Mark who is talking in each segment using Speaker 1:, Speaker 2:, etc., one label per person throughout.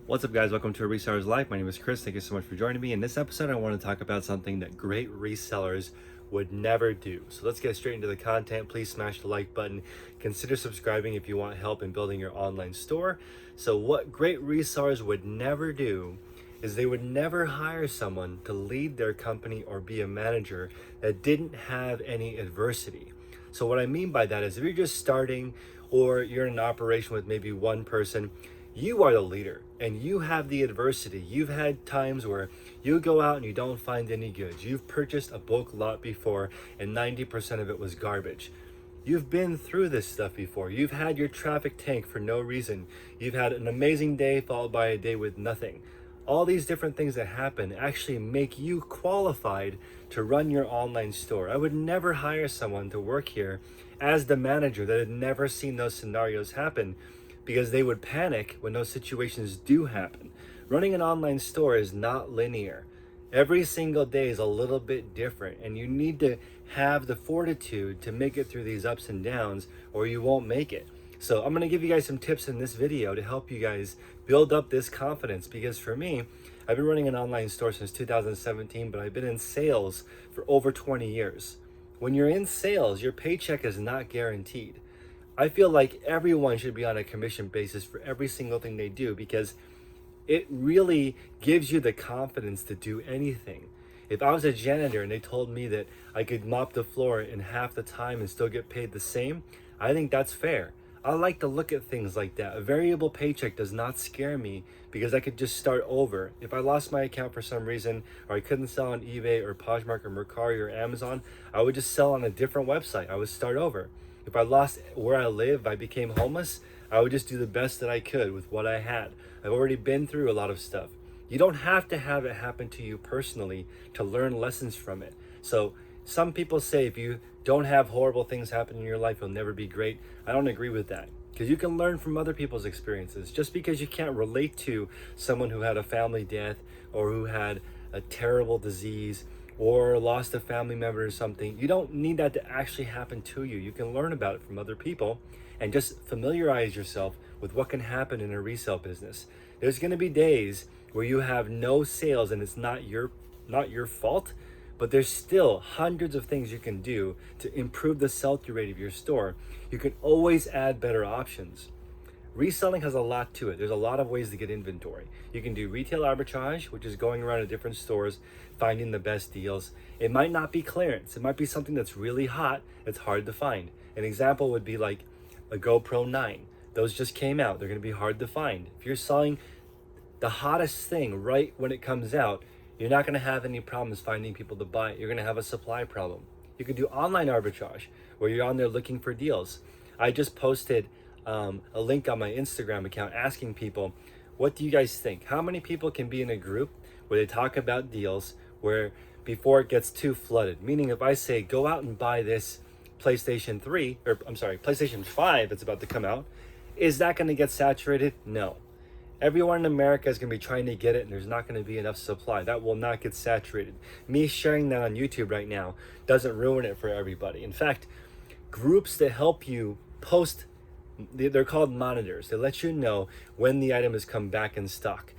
Speaker 1: What's up, guys? Welcome to A Reseller's Life. My name is Chris. Thank you so much for joining me. In this episode, I want to talk about something that great resellers would never do. So let's get straight into the content. Please smash the like button. Consider subscribing if you want help in building your online store. So what great resellers would never do is they would never hire someone to lead their company or be a manager that didn't have any adversity. So what I mean by that is if you're just starting or you're in an operation with maybe one person, you are the leader and you have the adversity. You've had times where you go out and you don't find any goods. You've purchased a bulk lot before and 90% of it was garbage. You've been through this stuff before. You've had your traffic tank for no reason. You've had an amazing day followed by a day with nothing. All these different things that happen actually make you qualified to run your online store. I would never hire someone to work here as the manager that had never seen those scenarios happen, because they would panic when those situations do happen. Running an online store is not linear. Every single day is a little bit different, and you need to have the fortitude to make it through these ups and downs, or you won't make it. So I'm gonna give you guys some tips in this video to help you guys build up this confidence, because for me, I've been running an online store since 2017, but I've been in sales for over 20 years. When you're in sales, your paycheck is not guaranteed. I feel like everyone should be on a commission basis for every single thing they do, because it really gives you the confidence to do anything. If I was a janitor and they told me that I could mop the floor in half the time and still get paid the same, I think that's fair. I like to look at things like that. A variable paycheck does not scare me because I could just start over. If I lost my account for some reason, or I couldn't sell on eBay or Poshmark or Mercari or Amazon, I would just sell on a different website. I would start over. If I lost where I live, I became homeless, I would just do the best that I could with what I had. I've already been through a lot of stuff. You don't have to have it happen to you personally to learn lessons from it. So some people say if you don't have horrible things happen in your life, you'll never be great. I don't agree with that, because you can learn from other people's experiences. Just because you can't relate to someone who had a family death or who had a terrible disease or lost a family member or something, you don't need that to actually happen to you. You can learn about it from other people and just familiarize yourself with what can happen in a resale business. There's gonna be days where you have no sales and it's not your fault, but there's still hundreds of things you can do to improve the sell-through rate of your store. You can always add better options. Reselling has a lot to it. There's a lot of ways to get inventory. You can do retail arbitrage, which is going around to different stores, finding the best deals. It might not be clearance. It might be something that's really hot, that's hard to find. An example would be like a GoPro 9. Those just came out. They're gonna be hard to find. If you're selling the hottest thing right when it comes out, you're not gonna have any problems finding people to buy it. You're gonna have a supply problem. You can do online arbitrage, where you're on there looking for deals. I just posted a link on my Instagram account asking people, what do you guys think? How many people can be in a group where they talk about deals where before it gets too flooded? Meaning if I say, go out and buy this PlayStation 5 that's about to come out, is that gonna get saturated? No. Everyone in America is gonna be trying to get it and there's not gonna be enough supply. That will not get saturated. Me sharing that on YouTube right now doesn't ruin it for everybody. In fact, groups that help you post, they're called monitors. They let you know when the item has come back in stock.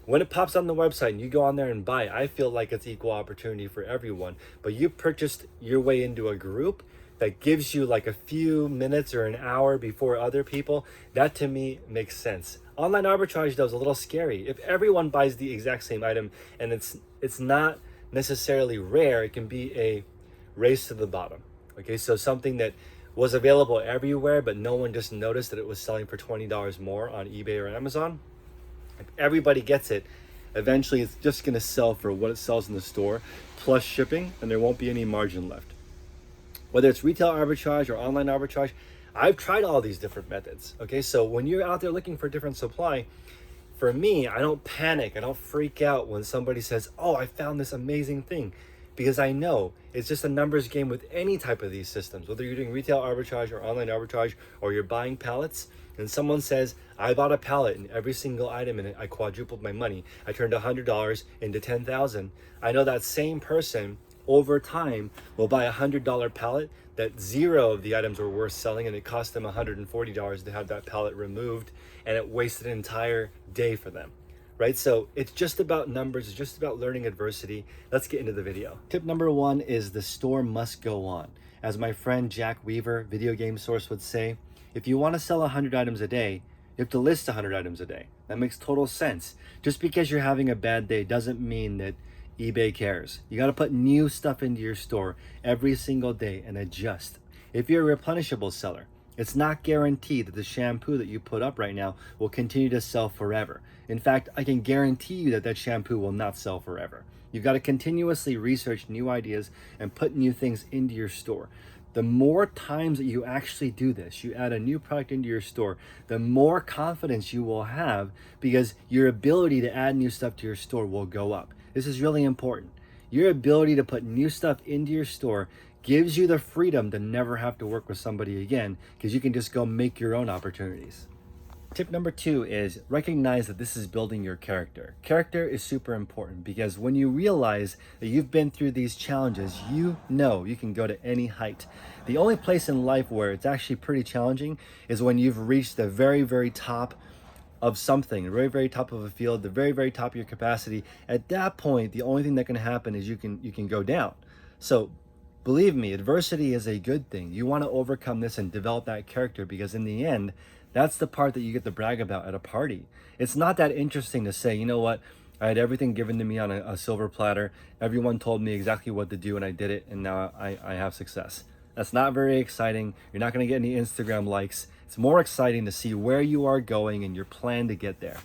Speaker 1: When it pops on the website and you go on there and buy, I feel like it's equal opportunity for everyone. But you purchased your way into a group that gives you like a few minutes or an hour before other people. That to me makes sense. Online arbitrage though is a little scary. If everyone buys the exact same item and it's not necessarily rare, it can be a race to the bottom. Okay, so something that was available everywhere, but no one just noticed that it was selling for $20 more on eBay or Amazon. If everybody gets it, eventually it's just gonna sell for what it sells in the store, plus shipping, and there won't be any margin left. Whether it's retail arbitrage or online arbitrage, I've tried all these different methods. Okay, so when you're out there looking for different supply, for me, I don't panic, I don't freak out when somebody says, oh, I found this amazing thing. Because I know it's just a numbers game with any type of these systems, whether you're doing retail arbitrage or online arbitrage, or you're buying pallets, and someone says, I bought a pallet and every single item in it, I quadrupled my money. I turned $100 into $10,000. I know that same person over time will buy a $100 pallet that 0 of the items were worth selling, and it cost them $140 to have that pallet removed, and it wasted an entire day for them, right? So it's just about numbers. It's just about learning adversity. Let's get into the video. Tip number 1 is the store must go on. As my friend Jack Weaver, Video Game Source, would say, if you want to sell 100 items a day, you have to list 100 items a day. That makes total sense. Just because you're having a bad day doesn't mean that eBay cares. You got to put new stuff into your store every single day and adjust. If you're a replenishable seller, it's not guaranteed that the shampoo that you put up right now will continue to sell forever. In fact, I can guarantee you that that shampoo will not sell forever. You've got to continuously research new ideas and put new things into your store. The more times that you actually do this, you add a new product into your store, the more confidence you will have, because your ability to add new stuff to your store will go up. This is really important. Your ability to put new stuff into your store gives you the freedom to never have to work with somebody again, because you can just go make your own opportunities. Tip number 2 is recognize that this is building your character. Character is super important, because when you realize that you've been through these challenges, you know you can go to any height. The only place in life where it's actually pretty challenging is when you've reached the very, very top of something, the very, very top of a field, the very, very top of your capacity. At that point, the only thing that can happen is you can go down. So believe me, adversity is a good thing. You want to overcome this and develop that character, because in the end, that's the part that you get to brag about at a party. It's not that interesting to say, you know what, I had everything given to me on a silver platter. Everyone told me exactly what to do and I did it, and now I have success. That's not very exciting. You're not going to get any Instagram likes. It's more exciting to see where you are going and your plan to get there.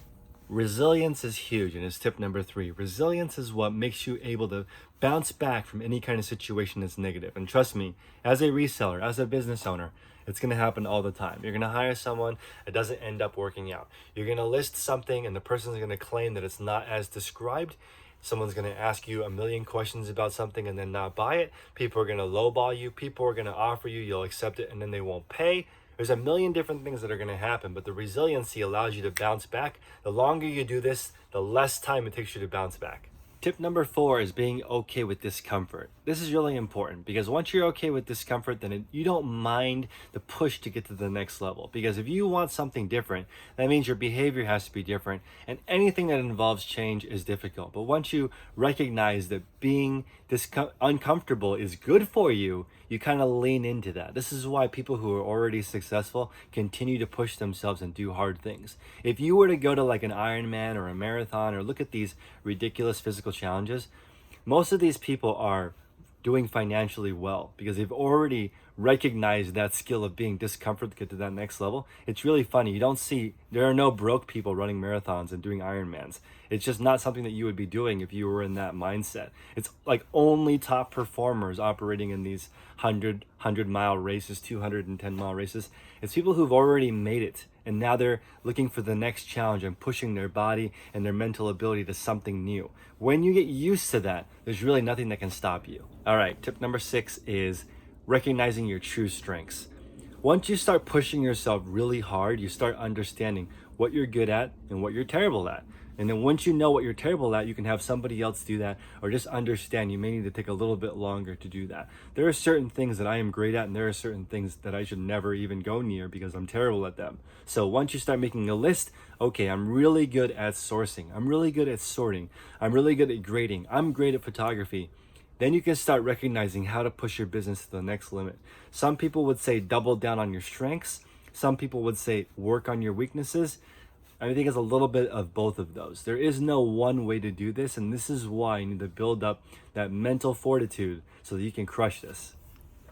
Speaker 1: Resilience is huge, and it's tip number 3. Resilience is what makes you able to bounce back from any kind of situation that's negative. And trust me, as a reseller, as a business owner, it's going to happen all the time. You're going to hire someone, it doesn't end up working out. You're going to list something and the person's going to claim that it's not as described. Someone's going to ask you a million questions about something and then not buy it. People are going to lowball you. People are going to offer you, you'll accept it, and then they won't pay. There's a million different things that are going to happen, but the resiliency allows you to bounce back. The longer you do this, the less time it takes you to bounce back. Tip number 4 is being okay with discomfort. This is really important, because once you're okay with discomfort, then you don't mind the push to get to the next level. Because if you want something different, that means your behavior has to be different, and anything that involves change is difficult. But once you recognize that being uncomfortable is good for you, you kind of lean into that. This is why people who are already successful continue to push themselves and do hard things. If you were to go to like an Ironman or a marathon, or look at these ridiculous physical challenges, most of these people are doing financially well, because they've already recognized that skill of being discomfort to get to that next level. It's really funny. There are no broke people running marathons and doing Ironmans. It's just not something that you would be doing if you were in that mindset. It's like only top performers operating in these 100-mile races, 210-mile races. It's people who've already made it, and now they're looking for the next challenge and pushing their body and their mental ability to something new. When you get used to that, there's really nothing that can stop you. All right, tip number 6 is recognizing your true strengths. Once you start pushing yourself really hard, you start understanding what you're good at and what you're terrible at. And then once you know what you're terrible at, you can have somebody else do that, or just understand you may need to take a little bit longer to do that. There are certain things that I am great at, and there are certain things that I should never even go near because I'm terrible at them. So once you start making a list, okay, I'm really good at sourcing. I'm really good at sorting. I'm really good at grading. I'm great at photography. Then you can start recognizing how to push your business to the next limit. Some people would say double down on your strengths. Some people would say work on your weaknesses. I think it's a little bit of both of those. There is no one way to do this, and this is why you need to build up that mental fortitude so that you can crush this.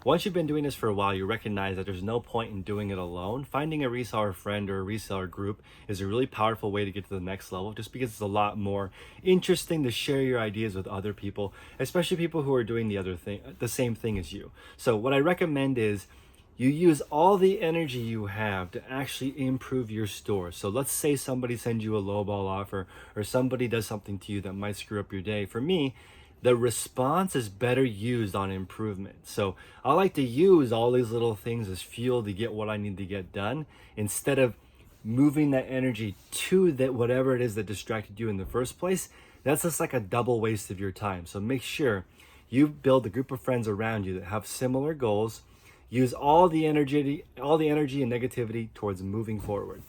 Speaker 1: Once you've been doing this for a while, you recognize that there's no point in doing it alone. Finding a reseller friend or a reseller group is a really powerful way to get to the next level, just because it's a lot more interesting to share your ideas with other people, especially people who are doing the same thing as you. So what I recommend is you use all the energy you have to actually improve your store. So let's say somebody sends you a lowball offer, or somebody does something to you that might screw up your day. For me, the response is better used on improvement. So I like to use all these little things as fuel to get what I need to get done, instead of moving that energy to that whatever it is that distracted you in the first place. That's just like a double waste of your time. So make sure You build a group of friends around you that have similar goals. Use all the energy and negativity towards moving forward.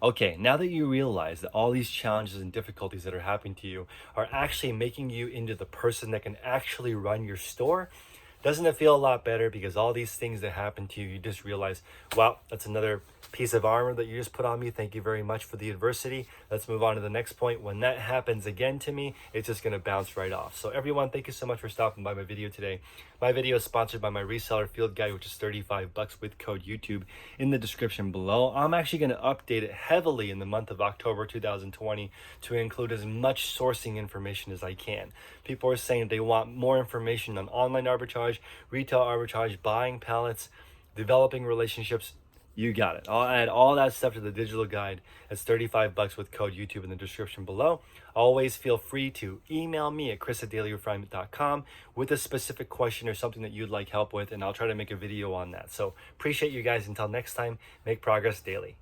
Speaker 1: Okay, now that you realize that all these challenges and difficulties that are happening to you are actually making you into the person that can actually run your store, doesn't it feel a lot better? Because all these things that happen to you, you just realize, wow, that's another piece of armor that you just put on me. Thank you very much for the adversity. Let's move on to the next point. When that happens again to me, it's just going to bounce right off. So everyone, thank you so much for stopping by my video today. My video is sponsored by my reseller field guide, which is $35 with code YouTube in the description below. I'm actually going to update it heavily in the month of October 2020 to include as much sourcing information as I can. People are saying they want more information on online arbitrage, retail arbitrage, buying pallets, developing relationships. You got it. I'll add all that stuff to the digital guide. It's $35 with code YouTube in the description below. Always feel free to email me at chris@dailyrefinement.com with a specific question or something that you'd like help with, and I'll try to make a video on that. So appreciate you guys. Until next time, make progress daily.